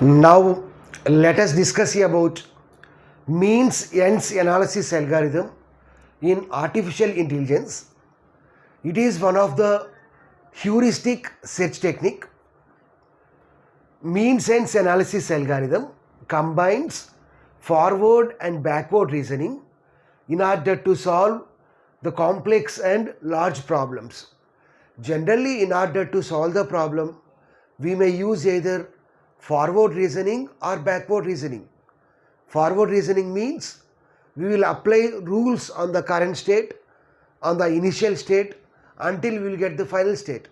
Now let us discuss about means ends analysis algorithm in artificial intelligence. It is one of the heuristic search technique. Means ends analysis algorithm combines forward and backward reasoning in order to solve the complex and large problems. Generally, in order to solve the problem, we may use either forward reasoning or backward reasoning. Forward reasoning means we will apply rules on the current state, on the initial state until we will get the final state.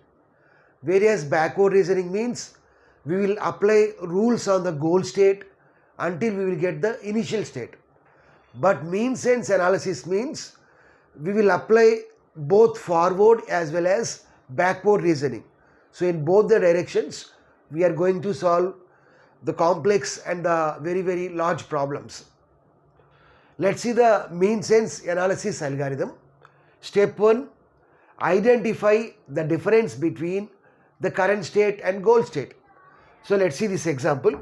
Whereas backward reasoning means we will apply rules on the goal state until we will get the initial state. But means ends analysis means we will apply both forward as well as backward reasoning. So in both the directions we are going to solve the complex and the very large problems. Let's see the means ends analysis algorithm. Step 1, identify the difference between the current state and goal state. So let's see this example.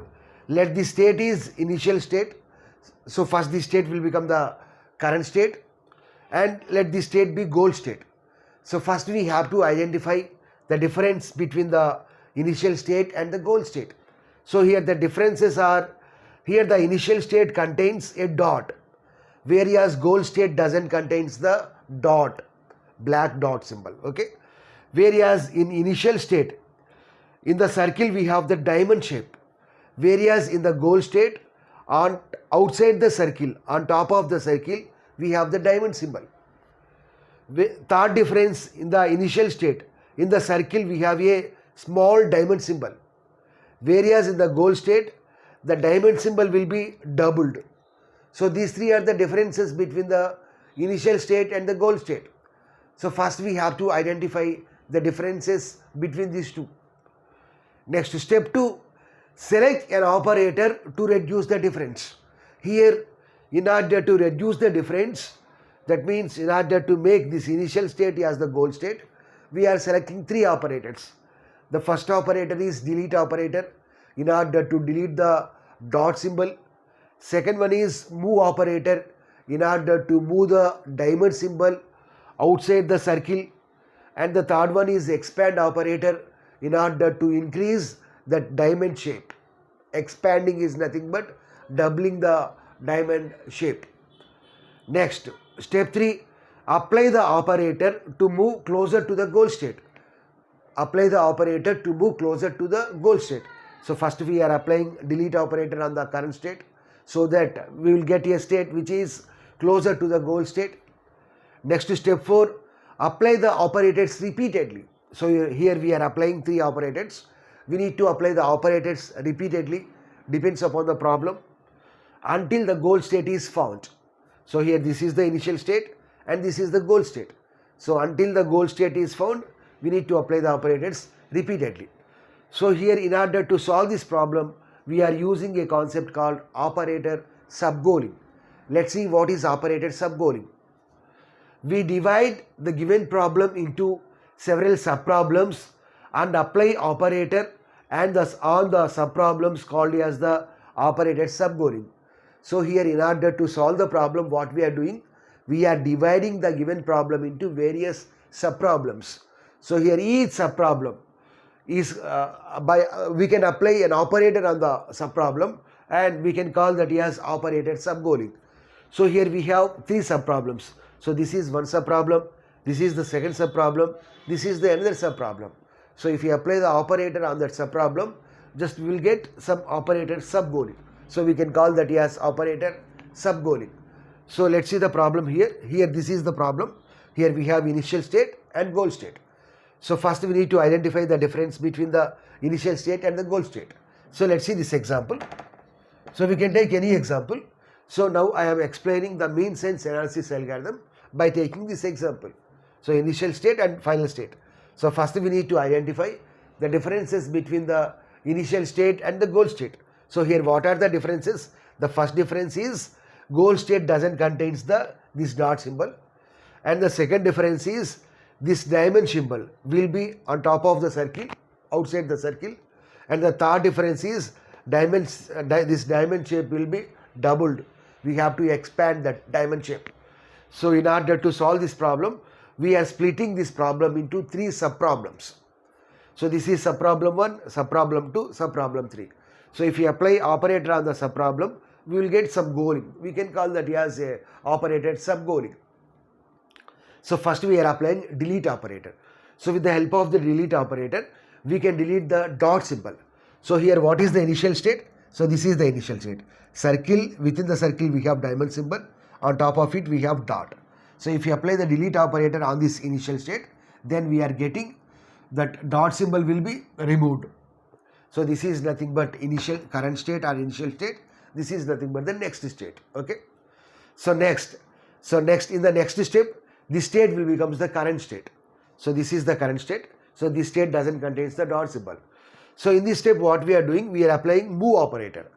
Let the state is initial state. So first the state will become the current state, and let the state be goal state. So first we have to identify the difference between the initial state and the goal state. So here the differences are, here the initial state contains a dot, whereas goal state doesn't contains the dot, black dot symbol, okay. Whereas in initial state, in the circle we have the diamond shape, whereas in the goal state, on outside the circle, on top of the circle, we have the diamond symbol. Third difference, in the initial state, in the circle we have a small diamond symbol, whereas in the goal state, the diamond symbol will be doubled. So these three are the differences between the initial state and the goal state. So first we have to identify the differences between these two. Next, step 2, select an operator to reduce the difference. Here, in order to reduce the difference, that means in order to make this initial state as the goal state, we are selecting 3 operators. The first operator is delete operator in order to delete the dot symbol. Second one is move operator in order to move the diamond symbol outside the circle. And the third one is expand operator in order to increase the diamond shape. Expanding is nothing but doubling the diamond shape. Next, step 3, apply the operator to move closer to the goal state. Apply the operator to move closer to the goal state. So first we are applying delete operator on the current state so that we will get a state which is closer to the goal state. Next, step 4, apply the operators repeatedly. So here we are applying 3 operators. We need to apply the operators repeatedly, depends upon the problem, until the goal state is found. So here this is the initial state and this is the goal state. So until the goal state is found, we need to apply the operators repeatedly. So here, in order to solve this problem, we are using a concept called operator subgoaling. Let's see what is operator subgoaling. We divide the given problem into several subproblems and apply operator and thus all the subproblems called as the operator subgoaling. So here, in order to solve the problem, what we are doing, we are dividing the given problem into various subproblems. So here each subproblem is we can apply an operator on the subproblem and we can call that as operator subgoaling. So here we have 3 subproblems. So this is one subproblem, this is the second subproblem, this is the another subproblem. So if you apply the operator on that subproblem, just we will get some operator subgoaling. So we can call that as operator subgoaling. So let's see the problem here. Here this is the problem. Here we have initial state and goal state. So first we need to identify the difference between the initial state and the goal state. So let's see this example. So we can take any example. So now I am explaining the means ends analysis algorithm by taking this example. So initial state and final state. So first we need to identify the differences between the initial state and the goal state. So here what are the differences? The first difference is goal state doesn't contains this dot symbol, and the second difference is this diamond symbol will be on top of the circle, outside the circle, and the third difference is this diamond shape will be doubled. We have to expand that diamond shape. So in order to solve this problem, we are splitting this problem into 3 subproblems. So this is subproblem 1, subproblem 2, subproblem 3. So if we apply operator on the subproblem, we will get subgoaling. We can call that as a operator subgoaling. So first we are applying delete operator. So with the help of the delete operator, we can delete the dot symbol. So here what is the initial state? So this is the initial state. Circle, within the circle we have diamond symbol. On top of it we have dot. So if you apply the delete operator on this initial state, then we are getting that dot symbol will be removed. So this is nothing but initial current state or initial state. This is nothing but the next state. Okay. So next in the next step, this state will become the current state. So this is the current state. So this state doesn't contain the dot symbol. So in this step what we are doing, we are applying move operator.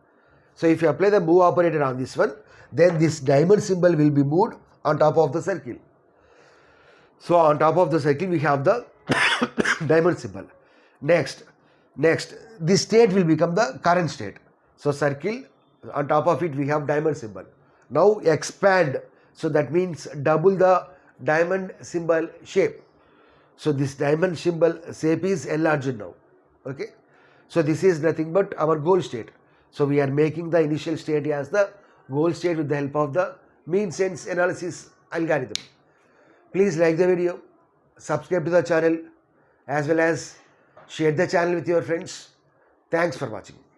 So if you apply the move operator on this one, then this diamond symbol will be moved on top of the circle. So on top of the circle we have the diamond symbol. Next, this state will become the current state. So circle, on top of it we have diamond symbol. Now expand. So that means double the diamond symbol shape. So this diamond symbol shape is enlarged now. Okay. So this is nothing but our goal state. So we are making the initial state as the goal state with the help of the mean sense analysis algorithm. Please like the video, subscribe to the channel, as well as share the channel with your friends. Thanks for watching.